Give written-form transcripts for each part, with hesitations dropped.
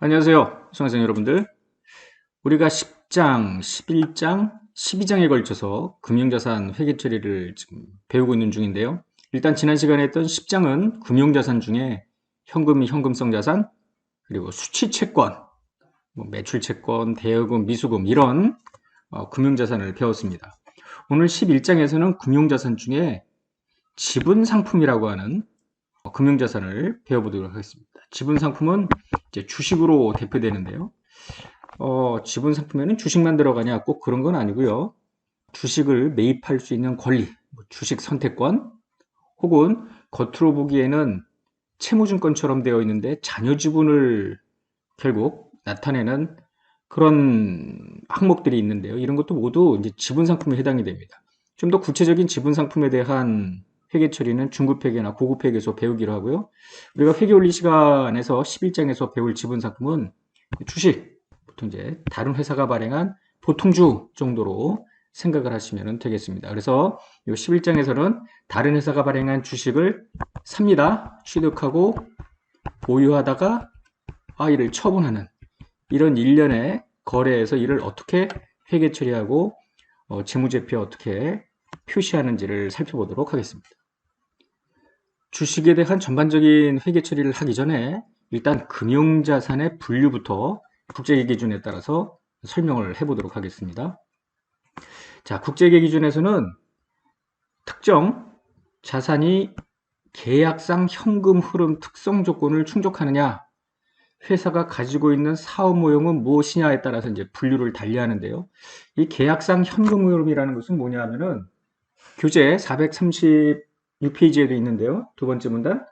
안녕하세요. 수강생 여러분들. 우리가 10장, 11장, 12장에 걸쳐서 금융자산 회계 처리를 지금 배우고 있는 중인데요. 일단 지난 시간에 했던 10장은 금융자산 중에 현금이 현금성 자산, 그리고 수취채권, 매출채권, 대여금, 미수금 이런 금융자산을 배웠습니다. 오늘 11장에서는 금융자산 중에 지분상품이라고 하는 금융자산을 배워보도록 하겠습니다. 지분상품은 이제 주식으로 대표되는데요. 지분상품에는 주식만 들어가냐? 꼭 그런 건 아니고요. 주식을 매입할 수 있는 권리, 주식 선택권, 혹은 겉으로 보기에는 채무증권처럼 되어 있는데 잔여 지분을 결국 나타내는 그런 항목들이 있는데요. 이런 것도 모두 이제 지분상품에 해당이 됩니다. 좀 더 구체적인 지분상품에 대한 회계 처리는 중급회계나 고급회계에서 배우기로 하고요. 우리가 회계원리 시간에서 11장에서 배울 지분상품은 주식, 보통 이제 다른 회사가 발행한 보통주 정도로 생각을 하시면 되겠습니다. 그래서 이 11장에서는 다른 회사가 발행한 주식을 삽니다. 취득하고 보유하다가 이를 처분하는 이런 일련의 거래에서 이를 어떻게 회계 처리하고 재무제표에 어떻게 표시하는지를 살펴보도록 하겠습니다. 주식에 대한 전반적인 회계 처리를 하기 전에 일단 금융자산의 분류부터 국제계 기준에 따라서 설명을 해보도록 하겠습니다. 자, 국제계 기준에서는 특정 자산이 계약상 현금 흐름 특성 조건을 충족하느냐, 회사가 가지고 있는 사업 모형은 무엇이냐에 따라서 이제 분류를 달리하는데요. 이 계약상 현금 흐름이라는 것은 뭐냐 하면은 교재 436페이지에도 있는데요. 두 번째 문단.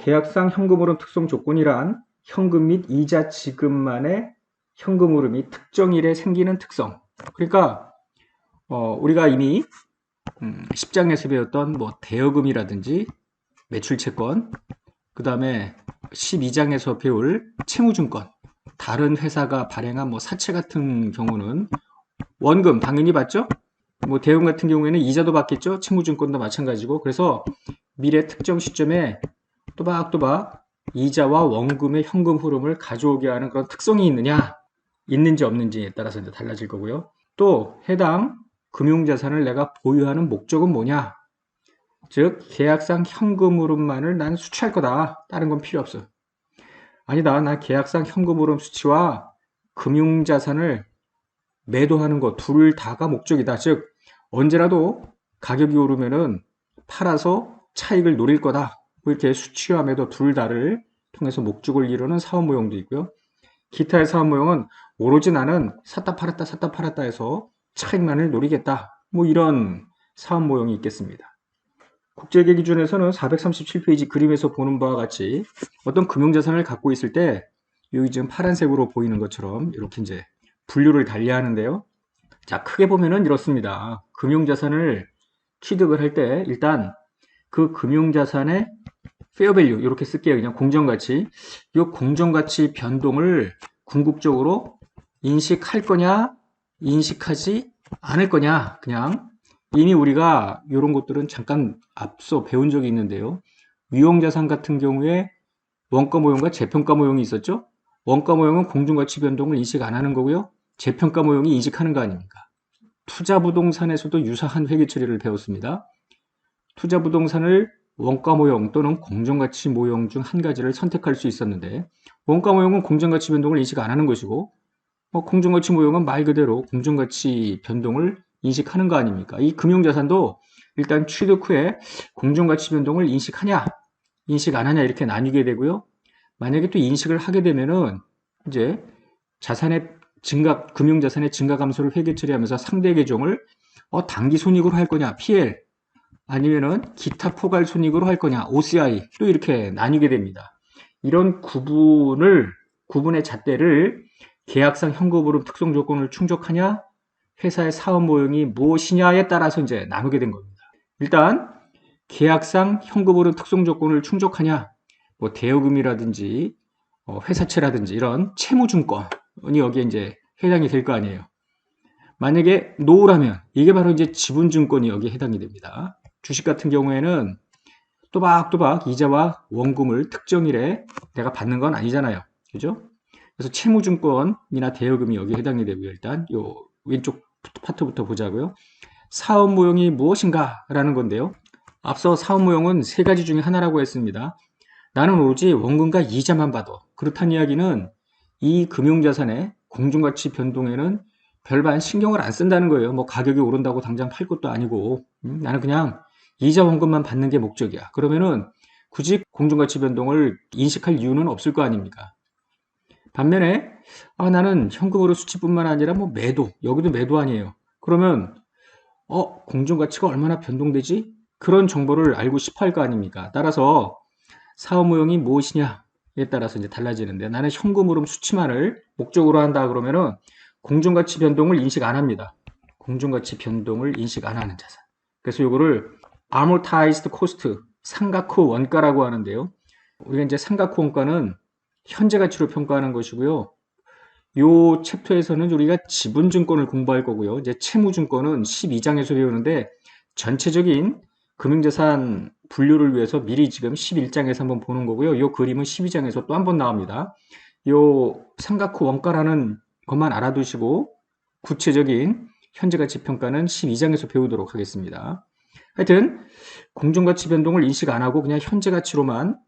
계약상 현금 흐름 특성 조건이란 현금 및 이자 지급만의 현금 흐름이 특정일에 생기는 특성. 그러니까 우리가 이미 10장에서 배웠던 대여금이라든지 매출채권, 그 다음에 12장에서 배울 채무증권, 다른 회사가 발행한 사채 같은 경우는 원금 당연히 받죠. 대여금 같은 경우에는 이자도 받겠죠. 채무증권도 마찬가지고. 그래서 미래 특정 시점에 또박또박 이자와 원금의 현금 흐름을 가져오게 하는 그런 특성이 있는지 없는지에 따라서 이제 달라질 거고요. 또 해당 금융자산을 내가 보유하는 목적은 뭐냐? 즉 계약상 현금 흐름만을 난 수취할 거다. 다른 건 필요 없어. 아니다. 난 계약상 현금 흐름 수취와 금융자산을 매도하는 것 둘 다가 목적이다. 즉 언제라도 가격이 오르면은 팔아서 차익을 노릴 거다. 이렇게 수취와 매도 둘 다를 통해서 목적을 이루는 사업 모형도 있고요. 기타의 사업 모형은 오로지 나는 샀다 팔았다 해서 차익만을 노리겠다. 이런 사업 모형이 있겠습니다. 국제계 기준에서는 437페이지 그림에서 보는 바와 같이 어떤 금융자산을 갖고 있을 때 여기 지금 파란색으로 보이는 것처럼 이렇게 이제 분류를 달리하는데요. 자, 크게 보면은 이렇습니다. 금융자산을 취득을 할 때 일단 그 금융자산의 페어밸류 이렇게 쓸게요. 그냥 공정가치. 이 공정가치 변동을 궁극적으로 인식할 거냐, 인식하지 않을 거냐. 그냥 이미 우리가 이런 것들은 잠깐 앞서 배운 적이 있는데요. 위험자산 같은 경우에 원가 모형과 재평가 모형이 있었죠. 원가 모형은 공정가치 변동을 인식 안 하는 거고요. 재평가 모형이 인식하는 거 아닙니까? 투자부동산에서도 유사한 회계 처리를 배웠습니다. 투자부동산을 원가 모형 또는 공정가치 모형 중 한 가지를 선택할 수 있었는데 원가 모형은 공정가치 변동을 인식 안 하는 것이고 공정가치 모형은 말 그대로 공정가치 변동을 인식하는 거 아닙니까? 이 금융자산도 일단 취득 후에 공정가치 변동을 인식하냐 인식 안 하냐 이렇게 나뉘게 되고요. 만약에 또 인식을 하게 되면은 이제 자산의 증가, 금융자산의 증가 감소를 회계 처리하면서 상대 계종을 단기 손익으로 할 거냐, PL, 아니면은 기타 포괄 손익으로 할 거냐, OCI, 또 이렇게 나뉘게 됩니다. 이런 구분의 잣대를 계약상 현금 흐름 특성 조건을 충족하냐, 회사의 사업 모형이 무엇이냐에 따라서 이제 나누게 된 겁니다. 일단 계약상 현금 흐름 특성 조건을 충족하냐, 대여금이라든지 회사채라든지 이런 채무증권이 여기에 이제 해당이 될 거 아니에요. 만약에 노라면 이게 바로 이제 지분증권이 여기에 해당이 됩니다. 주식 같은 경우에는 또박또박 이자와 원금을 특정일에 내가 받는 건 아니잖아요. 그죠? 그래서 채무증권이나 대여금이 여기에 해당이 되고요. 일단 요 왼쪽 파트부터 보자고요. 사업무용이 무엇인가 라는 건데요. 앞서 사업무용은 세 가지 중에 하나라고 했습니다. 나는 오로지 원금과 이자만 봐도 그렇다는 이야기는 이 금융자산의 공중가치 변동에는 별반 신경을 안 쓴다는 거예요. 뭐 가격이 오른다고 당장 팔 것도 아니고 나는 그냥 이자 원금만 받는 게 목적이야. 그러면은 굳이 공중가치 변동을 인식할 이유는 없을 거 아닙니까? 반면에 나는 현금으로 수취뿐만 아니라 뭐 매도, 여기도 매도 아니에요. 그러면 공중가치가 얼마나 변동되지? 그런 정보를 알고 싶어 할 거 아닙니까? 따라서 사업무용이 무엇이냐에 따라서 이제 달라지는데 나는 현금흐름 수치만을 목적으로 한다 그러면은 공중가치 변동을 인식 안 합니다. 공중가치 변동을 인식 안 하는 자산. 그래서 이거를 amortized cost, 상각후 원가라고 하는데요. 우리가 이제 상각후 원가는 현재 가치로 평가하는 것이고요. 요 챕터에서는 우리가 지분증권을 공부할 거고요. 이제 채무증권은 12장에서 배우는데 전체적인 금융자산 분류를 위해서 미리 지금 11장에서 한번 보는 거고요. 요 그림은 12장에서 또 한번 나옵니다. 요 삼각후 원가라는 것만 알아두시고 구체적인 현재가치 평가는 12장에서 배우도록 하겠습니다. 하여튼 공중가치 변동을 인식 안 하고 그냥 현재가치로만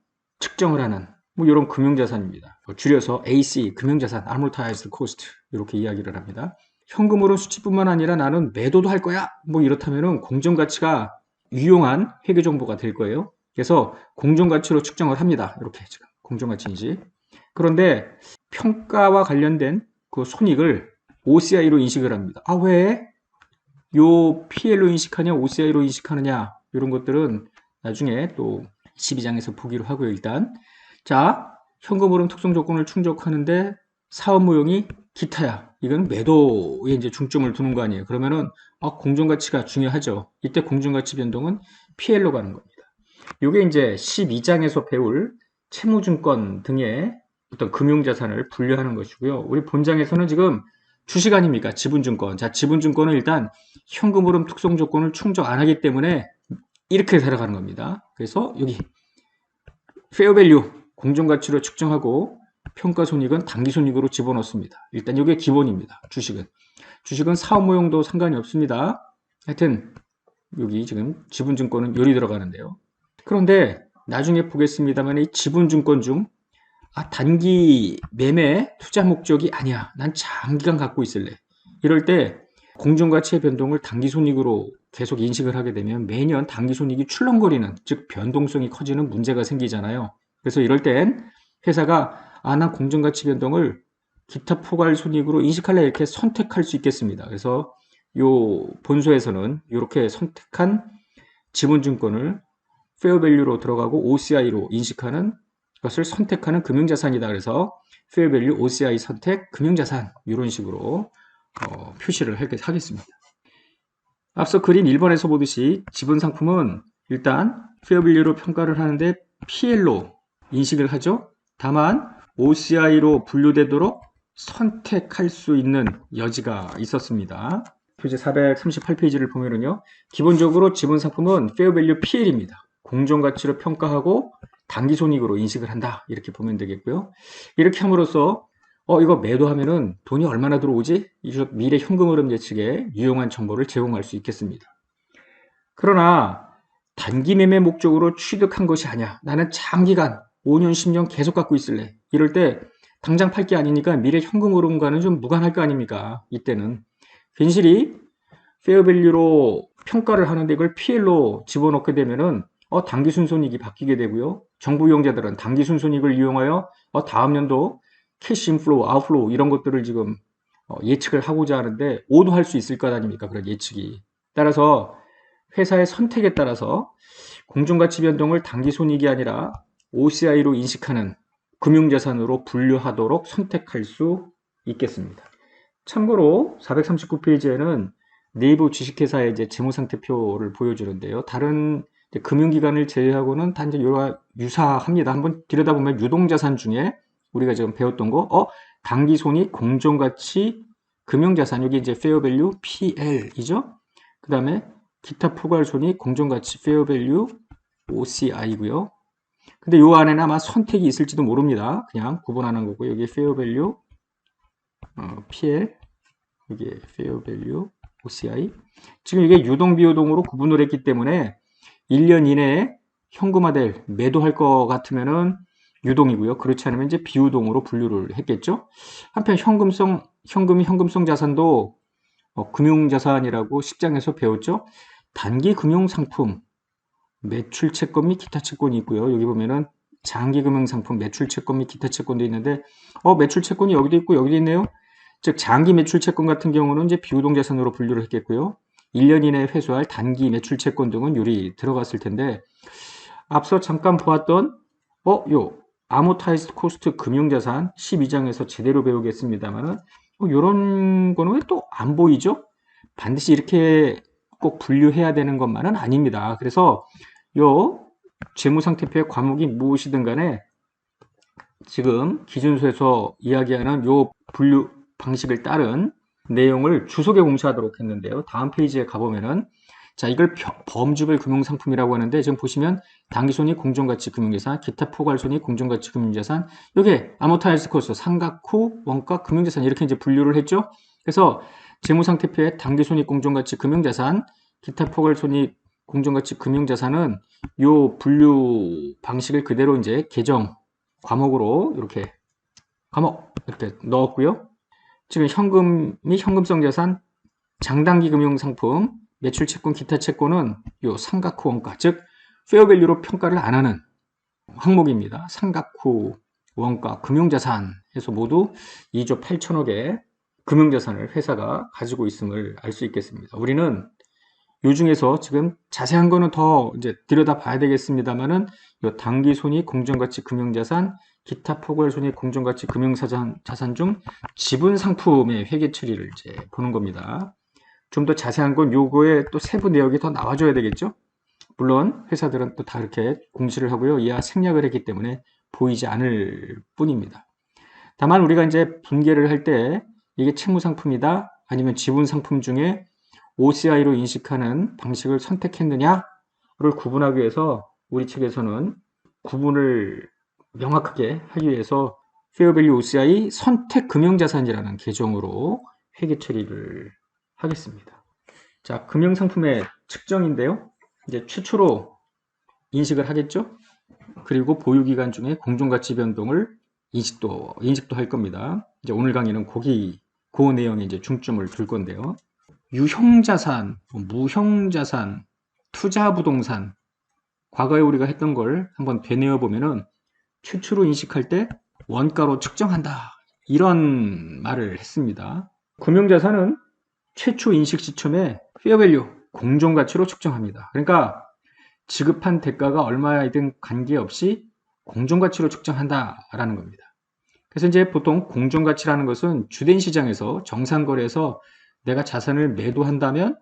측정을 하는 뭐 이런 금융자산입니다. 줄여서 AC, 금융자산, Amortized Cost 이렇게 이야기를 합니다. 현금으로 수치뿐만 아니라 나는 매도도 할 거야. 뭐 이렇다면은 공정가치가 유용한 회계 정보가 될 거예요. 그래서 공정가치로 측정을 합니다. 이렇게 지금 공정가치 인식. 그런데 평가와 관련된 그 손익을 OCI로 인식을 합니다. 왜? 요 PL로 인식하냐, OCI로 인식하느냐 이런 것들은 나중에 또 12장에서 보기로 하고요. 일단 자, 현금흐름 특성 조건을 충족하는데 사업무용이 기타야. 이건 매도에 이제 중점을 두는 거 아니에요. 그러면은 공정가치가 중요하죠. 이때 공정가치 변동은 PL로 가는 겁니다. 이게 이제 12장에서 배울 채무증권 등의 어떤 금융자산을 분류하는 것이고요. 우리 본장에서는 지금 주식 아닙니까? 지분증권. 자, 지분증권은 일단 현금흐름 특성 조건을 충족 안 하기 때문에 이렇게 살아가는 겁니다. 그래서 여기 페어밸류 공정가치로 측정하고 평가손익은 당기손익으로 집어넣습니다. 일단 이게 기본입니다. 주식은 사업무용도 상관이 없습니다. 하여튼 여기 지금 지분증권은 요리 들어가는데요. 그런데 나중에 보겠습니다만 이 지분증권 중 단기 매매 투자 목적이 아니야. 난 장기간 갖고 있을래. 이럴 때 공정가치의 변동을 당기손익으로 계속 인식을 하게 되면 매년 당기손익이 출렁거리는, 즉 변동성이 커지는 문제가 생기잖아요. 그래서 이럴 땐 회사가 난 공정가치 변동을 기타 포괄손익으로 인식할래 이렇게 선택할 수 있겠습니다. 그래서 요 본소에서는 이렇게 선택한 지분증권을 페어밸류로 들어가고 OCI로 인식하는 것을 선택하는 금융자산이다. 그래서 페어밸류 OCI 선택 금융자산 이런 식으로 표시를 하겠습니다. 앞서 그림 1번에서 보듯이 지분상품은 일단 페어밸류로 평가를 하는데 PL로 인식을 하죠. 다만 OCI로 분류되도록 선택할 수 있는 여지가 있었습니다. 표지 438페이지를 보면은요. 기본적으로 지분상품은 페어밸류 PL입니다. 공정가치로 평가하고 당기손익으로 인식을 한다. 이렇게 보면 되겠고요. 이렇게 함으로써 이거 매도하면은 돈이 얼마나 들어오지? 미래 현금흐름 예측에 유용한 정보를 제공할 수 있겠습니다. 그러나 단기 매매 목적으로 취득한 것이 아니야. 나는 장기간 5년, 10년 계속 갖고 있을래. 이럴 때 당장 팔 게 아니니까 미래 현금흐름과는 좀 무관할 거 아닙니까? 이때는 괜시리 페어밸류로 평가를 하는데 이걸 PL로 집어넣게 되면은 당기순손익이 바뀌게 되고요. 정부 이용자들은 당기순손익을 이용하여 다음 연도 캐시 인플로우, 아웃플로우 이런 것들을 지금 예측을 하고자 하는데 오도할 수 있을 것 아닙니까? 그런 예측이. 따라서 회사의 선택에 따라서 공정가치 변동을 당기손익이 아니라 OCI로 인식하는 금융자산으로 분류하도록 선택할 수 있겠습니다. 참고로 439페이지에는 네이버 주식회사의 이제 재무상태표를 보여주는데요. 다른 금융기관을 제외하고는 다 이제 유사합니다. 한번 들여다보면 유동자산 중에 우리가 지금 배웠던 거, 당기손익, 공정가치, 금융자산, 여기 이제 페어밸류 PL이죠. 그 다음에 기타 포괄손익, 공정가치, 페어밸류 OCI고요. 근데 요 안에는 아마 선택이 있을지도 모릅니다. 그냥 구분하는 거고, 여기 fair value, PL, 여기 fair value, OCI. 지금 이게 유동, 비유동으로 구분을 했기 때문에 1년 이내에 현금화될, 매도할 것 같으면은 유동이고요. 그렇지 않으면 이제 비유동으로 분류를 했겠죠. 한편 현금성 자산도 금융자산이라고 10장에서 배웠죠. 단기 금융상품, 매출 채권 및 기타 채권이 있고요. 여기 보면은 장기 금융상품, 매출 채권 및 기타 채권도 있는데, 매출 채권이 여기도 있고 여기도 있네요. 즉, 장기 매출 채권 같은 경우는 이제 비유동 자산으로 분류를 했겠고요. 1년 이내에 회수할 단기 매출 채권 등은 요리 들어갔을 텐데, 앞서 잠깐 보았던, 요, 아모타이즈드 코스트 금융자산 12장에서 제대로 배우겠습니다만은, 요런 거는 왜 또 안 보이죠? 반드시 이렇게 꼭 분류해야 되는 것만은 아닙니다. 그래서 요 재무상태표의 과목이 무엇이든 간에 지금 기준서에서 이야기하는 요 분류 방식을 따른 내용을 주석에 공시하도록 했는데요. 다음 페이지에 가보면은 자, 이걸 범주별 금융상품이라고 하는데 지금 보시면 당기손익 공정가치 금융자산, 기타 포괄손익 공정가치 금융자산, 요게 아모타이즈 코스트, 상각후, 원가 금융자산 이렇게 이제 분류를 했죠. 그래서 재무상태표의 당기손익 공정가치 금융자산, 기타 포괄손익 공정가치 금융자산은 요 분류 방식을 그대로 이제 개정 과목으로 이렇게 넣었고요. 지금 현금 및 현금성 자산, 장단기 금융상품, 매출 채권, 기타 채권은 요 상각후 원가, 즉 페어밸류로 평가를 안 하는 항목입니다. 상각후 원가 금융자산 해서 모두 2조 8천억의 금융자산을 회사가 가지고 있음을 알 수 있겠습니다. 우리는 요 중에서 지금 자세한 거는 더 이제 들여다 봐야 되겠습니다만은 요 당기손익 공정가치 금융자산, 기타 포괄손익 공정가치 금융자산 중 지분 상품의 회계 처리를 이제 보는 겁니다. 좀 더 자세한 건 요거에 또 세부 내역이 더 나와줘야 되겠죠? 물론 회사들은 또 다 이렇게 공시를 하고요. 이하 생략을 했기 때문에 보이지 않을 뿐입니다. 다만 우리가 이제 분계를 할 때 이게 채무상품이다 아니면 지분상품 중에 OCI로 인식하는 방식을 선택했느냐를 구분하기 위해서 우리 측에서는 구분을 명확하게 하기 위해서 Fair Value OCI 선택 금융자산이라는 계정으로 회계 처리를 하겠습니다. 자, 금융상품의 측정인데요. 이제 최초로 인식을 하겠죠. 그리고 보유기간 중에 공정가치 변동을 인식도 할 겁니다. 이제 오늘 강의는 그 내용에 이제 중점을 둘 건데요. 유형자산, 무형자산, 투자부동산, 과거에 우리가 했던 걸 한번 되뇌어 보면은 최초로 인식할 때 원가로 측정한다. 이런 말을 했습니다. 금융자산은 최초 인식 시점에 페어밸류, 공정가치로 측정합니다. 그러니까 지급한 대가가 얼마이든 관계없이 공정가치로 측정한다라는 겁니다. 그래서 이제 보통 공정가치라는 것은 주된 시장에서 정상거래에서 내가 자산을 매도한다면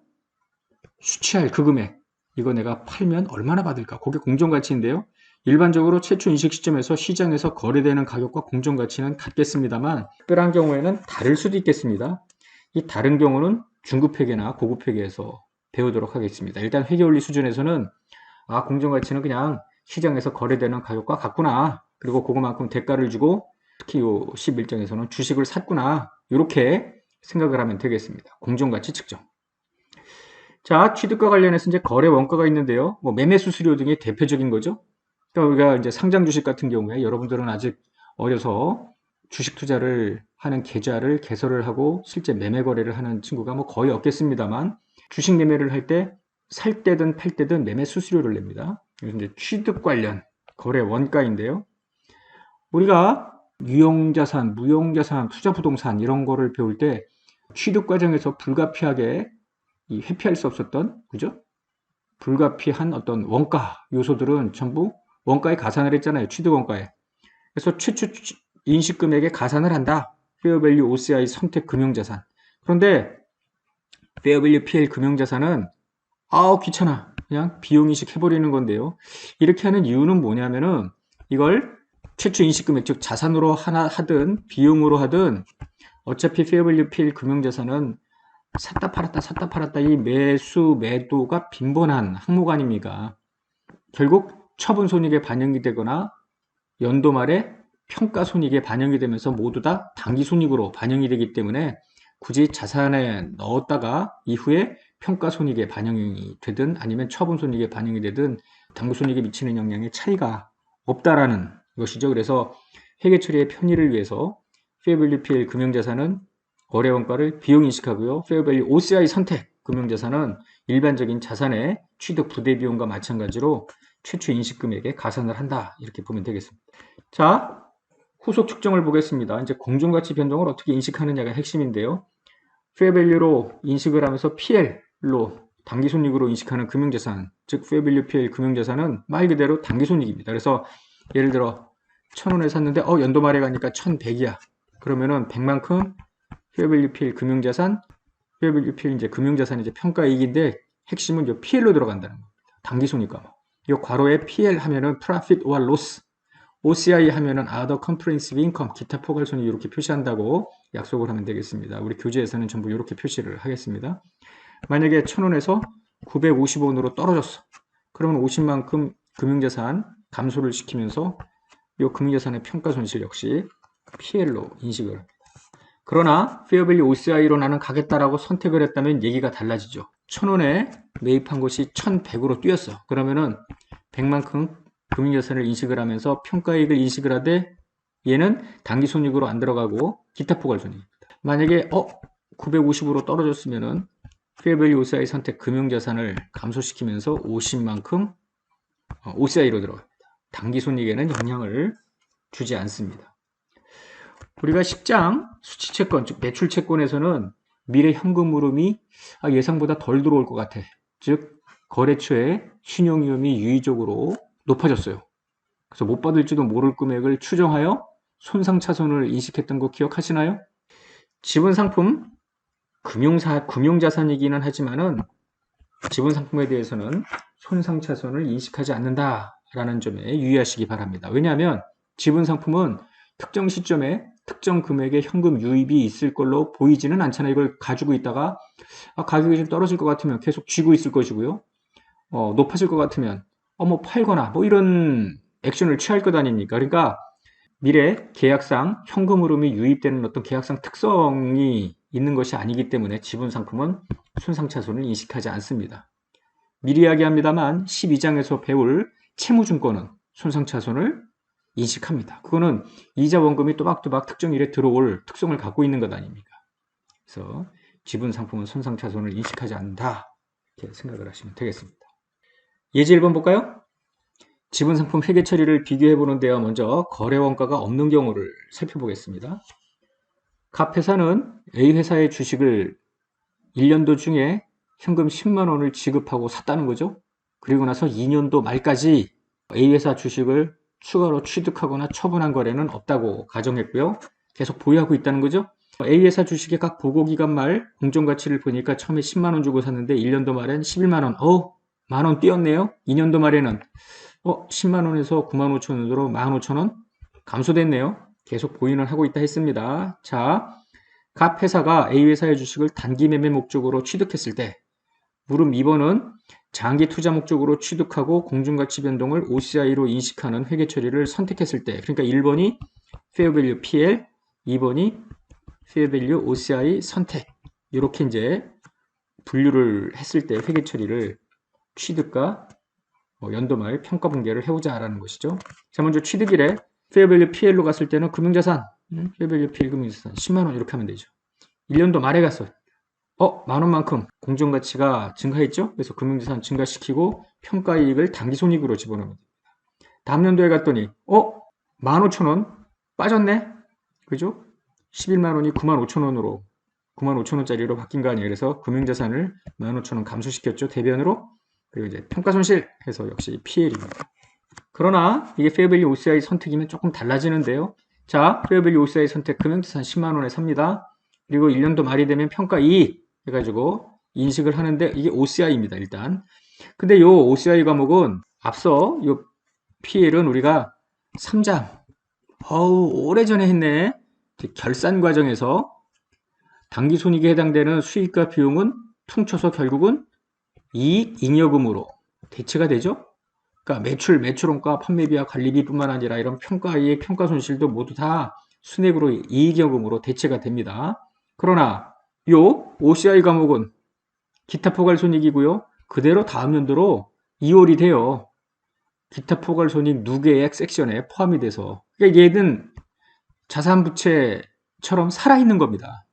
수취할 그 금액, 이거 내가 팔면 얼마나 받을까? 그게 공정가치인데요. 일반적으로 최초 인식 시점에서 시장에서 거래되는 가격과 공정가치는 같겠습니다만 특별한 경우에는 다를 수도 있겠습니다. 이 다른 경우는 중급 회계나 고급 회계에서 배우도록 하겠습니다. 일단 회계원리 수준에서는 공정가치는 그냥 시장에서 거래되는 가격과 같구나. 그리고 그거만큼 대가를 주고 특히 요 11장에서는 주식을 샀구나. 이렇게 생각을 하면 되겠습니다. 공정가치 측정. 자, 취득과 관련해서 이제 거래 원가가 있는데요. 매매 수수료 등이 대표적인 거죠. 그러니까 우리가 이제 상장 주식 같은 경우에 여러분들은 아직 어려서 주식 투자를 하는 계좌를 개설을 하고 실제 매매 거래를 하는 친구가 거의 없겠습니다만 주식 매매를 할 때 살 때든 팔 때든 매매 수수료를 냅니다. 그래서 이제 취득 관련 거래 원가인데요. 우리가 유형자산, 무형자산, 투자부동산 이런 거를 배울 때 취득 과정에서 불가피하게 회피할 수 없었던, 그죠? 불가피한 어떤 원가 요소들은 전부 원가에 가산을 했잖아요. 취득 원가에. 그래서 최초 인식 금액에 가산을 한다. Fair Value OCI 선택 금융자산. 그런데 Fair Value PL 금융자산은 귀찮아. 그냥 비용인식 해버리는 건데요. 이렇게 하는 이유는 뭐냐면은 이걸 최초 인식 금액, 즉 자산으로 하든 비용으로 하든 어차피 Fair Value PL 금융자산은 샀다 팔았다 이 매수 매도가 빈번한 항목 아닙니까? 결국 처분 손익에 반영이 되거나 연도 말에 평가 손익에 반영이 되면서 모두 다 당기 손익으로 반영이 되기 때문에 굳이 자산에 넣었다가 이후에 평가 손익에 반영이 되든 아니면 처분 손익에 반영이 되든 당구 손익에 미치는 영향의 차이가 없다라는 것이죠. 그래서 회계 처리의 편의를 위해서 페어밸류 PL 금융자산은 거래원가를 비용 인식하고요. 페어밸류 OCI 선택 금융자산은 일반적인 자산의 취득 부대 비용과 마찬가지로 최초 인식 금액에 가산을 한다. 이렇게 보면 되겠습니다. 자, 후속 측정을 보겠습니다. 이제 공정가치 변동을 어떻게 인식하느냐가 핵심인데요. 페어밸류로 인식을 하면서 PL로 당기손익으로 인식하는 금융자산, 즉 페어밸류 PL 금융자산은 말 그대로 당기손익입니다. 그래서 예를 들어 1,000원에 샀는데 연도 말에 가니까 1,100이야. 그러면은 100만큼 페어밸류 PL 금융자산, 페어밸류 PL 이제 금융자산이 이제 평가이익인데 핵심은 이 PL로 들어간다는 겁니다. 당기손익과 이 괄호에 PL 하면은 Profit or Loss, OCI 하면은 Other Comprehensive Income, 기타 포괄손익 이렇게 표시한다고 약속을 하면 되겠습니다. 우리 교재에서는 전부 이렇게 표시를 하겠습니다. 만약에 1,000원에서 950원으로 떨어졌어. 그러면 50만큼 금융자산 감소를 시키면서 이 금융자산의 평가손실 역시 PL로 인식을 합니다. 그러나 페어밸류 OCI로 나는 가겠다라고 선택을 했다면 얘기가 달라지죠. 1,000원에 매입한 것이 1,100으로 뛰었어. 그러면은 100만큼 금융자산을 인식을 하면서 평가이익을 인식을 하되 얘는 당기손익으로 안 들어가고 기타 포괄손익입니다. 만약에 950으로 떨어졌으면은 페어밸류 OCI 선택 금융자산을 감소시키면서 50만큼 OCI로 들어갑니다. 당기손익에는 영향을 주지 않습니다. 우리가 10장 수치채권, 즉 매출채권에서는 미래 현금 흐름이 예상보다 덜 들어올 것 같아. 즉 거래처의 신용위험이 유의적으로 높아졌어요. 그래서 못 받을지도 모를 금액을 추정하여 손상차손을 인식했던 거 기억하시나요? 지분상품, 금융자산이기는 하지만은 지분상품에 대해서는 손상차손을 인식하지 않는다라는 점에 유의하시기 바랍니다. 왜냐하면 지분상품은 특정 시점에 특정 금액의 현금 유입이 있을 걸로 보이지는 않잖아요. 이걸 가지고 있다가 가격이 좀 떨어질 것 같으면 계속 쥐고 있을 것이고요. 높아질 것 같으면 팔거나 뭐 이런 액션을 취할 것 아닙니까? 그러니까 미래 계약상 현금 흐름이 유입되는 어떤 계약상 특성이 있는 것이 아니기 때문에 지분상품은 손상차손을 인식하지 않습니다. 미리 이야기합니다만 12장에서 배울 채무증권은 손상차손을 인식합니다. 그거는 이자 원금이 또박또박 특정일에 들어올 특성을 갖고 있는 것 아닙니까? 그래서 지분상품은 손상차손을 인식하지 않는다. 이렇게 생각을 하시면 되겠습니다. 예제 1번 볼까요? 지분상품 회계 처리를 비교해 보는데요. 먼저 거래원가가 없는 경우를 살펴보겠습니다. 갑 회사는 A 회사의 주식을 1년도 중에 현금 10만 원을 지급하고 샀다는 거죠. 그리고 나서 2년도 말까지 A 회사 주식을 추가로 취득하거나 처분한 거래는 없다고 가정했고요. 계속 보유하고 있다는 거죠. A 회사 주식의 각 보고기간 말 공정가치를 보니까 처음에 10만 원 주고 샀는데 1년도 말엔 11만 원. 만 원 뛰었네요. 2년도 말에는 10만 원에서 9만 5천 원으로 15,000원 감소됐네요. 계속 보유는 하고 있다 했습니다. 자, 갑 회사가 A 회사의 주식을 단기 매매 목적으로 취득했을 때 물음 2번은 장기 투자 목적으로 취득하고 공정가치 변동을 OCI로 인식하는 회계 처리를 선택했을 때, 그러니까 1번이 Fair Value PL, 2번이 Fair Value OCI 선택. 이렇게 이제 분류를 했을 때 회계 처리를 취득과 연도말 평가 분계를 해보자라는 것이죠. 자, 먼저 취득일에 Fair Value PL로 갔을 때는 금융자산, Fair Value PL 금융자산 10만 원 이렇게 하면 되죠. 1년도 말에 갔어요. 만 원만큼 공정가치가 증가했죠? 그래서 금융자산 증가시키고 평가이익을 당기손익으로 집어넣습니다. 다음 연도에 갔더니 15,000원 빠졌네? 그죠? 11만 원이 9만 5천 원으로 9만 5천 원짜리로 바뀐 거 아니에요. 그래서 금융자산을 15,000원 감소시켰죠. 대변으로. 그리고 이제 평가손실 해서 역시 PL입니다. 그러나 이게 Fair Value OCI 선택이면 조금 달라지는데요. 자, Fair Value OCI 선택 금융자산 10만 원에 삽니다. 그리고 1년도 말이 되면 평가이익 해가지고 인식을 하는데 이게 OCI입니다. 일단. 근데 요 OCI 과목은 앞서 요 PL은 우리가 3장 오래전에 했네. 결산 과정에서 당기손익에 해당되는 수익과 비용은 퉁쳐서 결국은 이익 잉여금으로 대체가 되죠. 그러니까 매출원가, 판매비와 관리비뿐만 아니라 이런 평가이익, 평가손실도 모두 다 순액으로 이익여금으로 대체가 됩니다. 그러나 요 OCI 과목은 기타 포괄손익이고요. 그대로 다음 연도로 이월이 돼요. 기타 포괄손익 누계액 섹션에 포함이 돼서. 그러니까 얘는 자산부채처럼 살아있는 겁니다.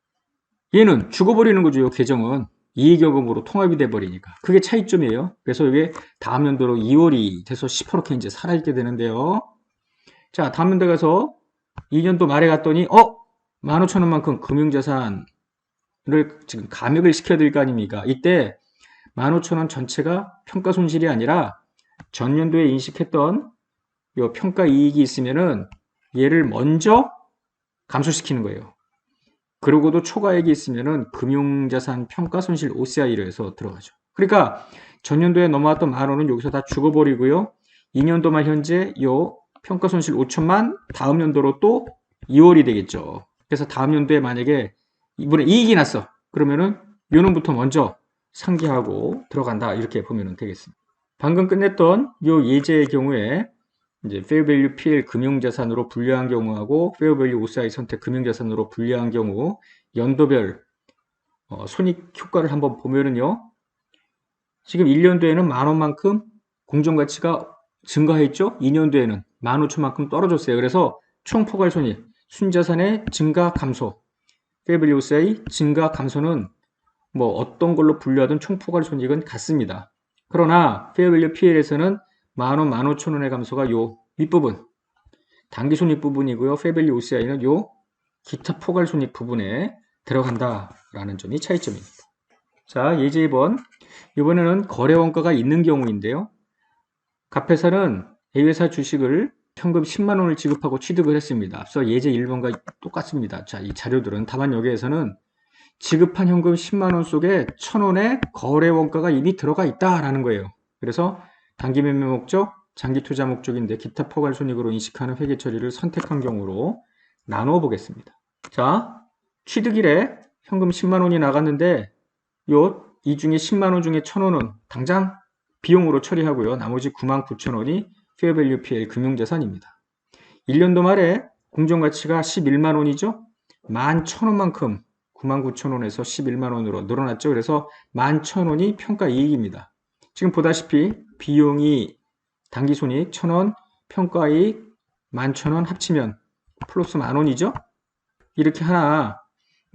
얘는 죽어버리는 거죠. 요 계정은. 이익여금으로 통합이 돼버리니까. 그게 차이점이에요. 그래서 이게 다음 연도로 2월이 돼서 시퍼렇게 이제 살아있게 되는데요. 자, 다음 연도 가서 2년도 말에 갔더니 15,000원만큼 금융자산을 지금 감액을 시켜야 될 거 아닙니까? 이때 15,000원 전체가 평가손실이 아니라 전년도에 인식했던 요 평가이익이 있으면은 얘를 먼저 감소시키는 거예요. 그러고도 초과액이 있으면은 금융자산 평가손실 OCI로 해서 들어가죠. 그러니까 전년도에 넘어왔던 10,000원은 여기서 다 죽어버리고요. 2년도 말 현재 요 평가손실 5천만 다음 연도로 또 2월이 되겠죠. 그래서 다음 연도에 만약에 이번에 이익이 났어. 그러면은 요 놈부터 먼저 상기하고 들어간다. 이렇게 보면 되겠습니다. 방금 끝냈던 요 예제의 경우에 이제 fair value PL 금융자산으로 분류한 경우하고 fair value OCI 선택 금융자산으로 분류한 경우 연도별 손익 효과를 한번 보면은요. 지금 1년도에는 10,000원만큼 공정가치가 증가했죠. 2년도에는 15,000원만큼 떨어졌어요. 그래서 총 포괄손익, 순자산의 증가 감소, fair value OCI 증가 감소는 뭐 어떤 걸로 분류하든 총 포괄손익은 같습니다. 그러나 fair value PL에서는 10,000원, 15,000원의 감소가 요 윗부분, 당기손익 부분이고요. fair value OCI는 요 기타 포괄손익 부분에 들어간다라는 점이 차이점입니다. 자, 예제 2번. 이번에는 거래원가가 있는 경우인데요. 갑회사는 A회사 주식을 현금 10만 원을 지급하고 취득을 했습니다. 앞서 예제 1번과 똑같습니다. 자, 이 자료들은 다만 여기에서는 지급한 현금 10만 원 속에 1,000원의 거래원가가 이미 들어가 있다라는 거예요. 그래서 단기 매매 목적, 장기 투자 목적인데 기타 포괄손익으로 인식하는 회계 처리를 선택한 경우로 나누어 보겠습니다. 자, 취득일에 현금 10만 원이 나갔는데 이 중에 10만 원 중에 1,000원은 당장 비용으로 처리하고요. 나머지 99,000원이 fair value PL 금융자산입니다. 1년도 말에 공정가치가 11만 원이죠. 11,000원만큼 99,000원에서 11만 원으로 늘어났죠. 그래서 11,000원이 평가이익입니다. 지금 보다시피 비용이 당기손익 1,000원, 평가이익 11,000원 합치면 플러스 만원이죠. 이렇게 하나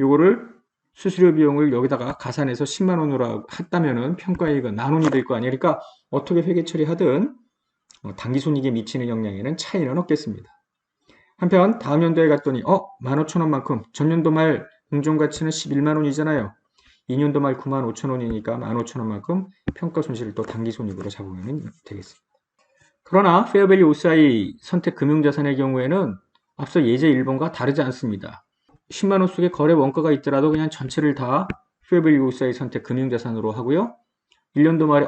요거를 수수료 비용을 여기다가 가산해서 10만 원으로 했다면은 평가이익은 만원이 될 거 아니에요. 그러니까 어떻게 회계 처리하든 당기손익에 미치는 영향에는 차이는 없겠습니다. 한편 다음 연도에 갔더니 15,000원만큼 전년도 말 공정가치는 11만 원이잖아요. 2년도 말 95,000원이니까 15,000원만큼 평가손실을 또 당기손익으로 잡으면 되겠습니다. 그러나 페어밸류 OCI 선택 금융자산의 경우에는 앞서 예제 1번과 다르지 않습니다. 10만 원 속에 거래 원가가 있더라도 그냥 전체를 다 페어밸류 OCI 선택 금융자산으로 하고요. 1년도 말에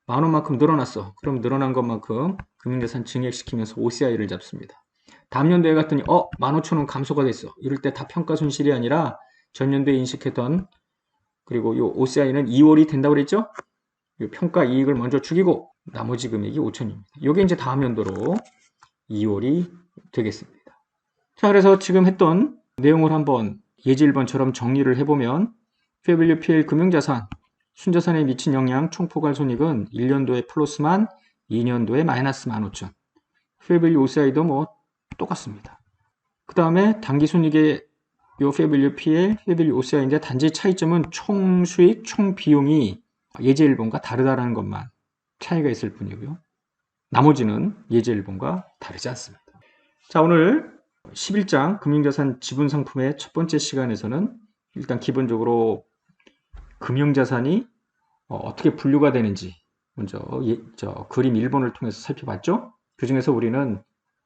만 원만큼 늘어났어. 그럼 늘어난 것만큼 금융자산 증액시키면서 OCI를 잡습니다. 다음 연도에 갔더니 15,000원 감소가 됐어. 이럴 때 다 평가손실이 아니라 전년도에 인식했던 그리고 요 OCI는 2월이 된다고 그랬죠? 요 평가이익을 먼저 죽이고 나머지 금액이 5,000원입니다. 요게 이제 다음 연도로 2월이 되겠습니다. 자, 그래서 지금 했던 내용을 한번 예제 1번처럼 정리를 해보면 fair value PL 금융자산, 순자산에 미친 영향 총포괄손익은 1년도에 플러스만 2년도에 마이너스 15,000. fair value OCI도 뭐 똑같습니다. 그 다음에 당기손익의 요 fair value PL, fair value OCI인데 단지 차이점은 총수익, 총비용이 예제 1번과 다르다는 것만 차이가 있을 뿐이고요. 나머지는 예제 1번과 다르지 않습니다. 자, 오늘 11장 금융자산 지분상품의 첫 번째 시간에서는 일단 기본적으로 금융자산이 어떻게 분류가 되는지 먼저 그림 1번을 통해서 살펴봤죠. 그 중에서 우리는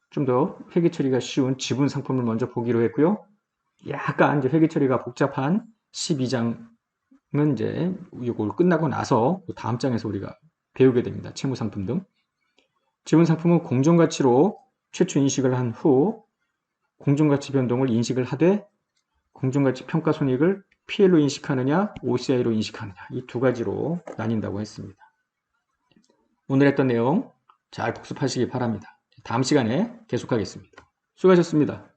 좀 더 회계 처리가 쉬운 지분 상품을 먼저 보기로 했고요. 약간 이제 회계 처리가 복잡한 12장은 이제 이걸 끝나고 나서 다음 장에서 우리가 배우게 됩니다. 채무 상품 등. 지분 상품은 공정가치로 최초 인식을 한 후 공정가치 변동을 인식을 하되 공정가치 평가손익을 PL로 인식하느냐 OCI로 인식하느냐 이 두 가지로 나뉜다고 했습니다. 오늘 했던 내용 잘 복습하시기 바랍니다. 다음 시간에 계속하겠습니다. 수고하셨습니다.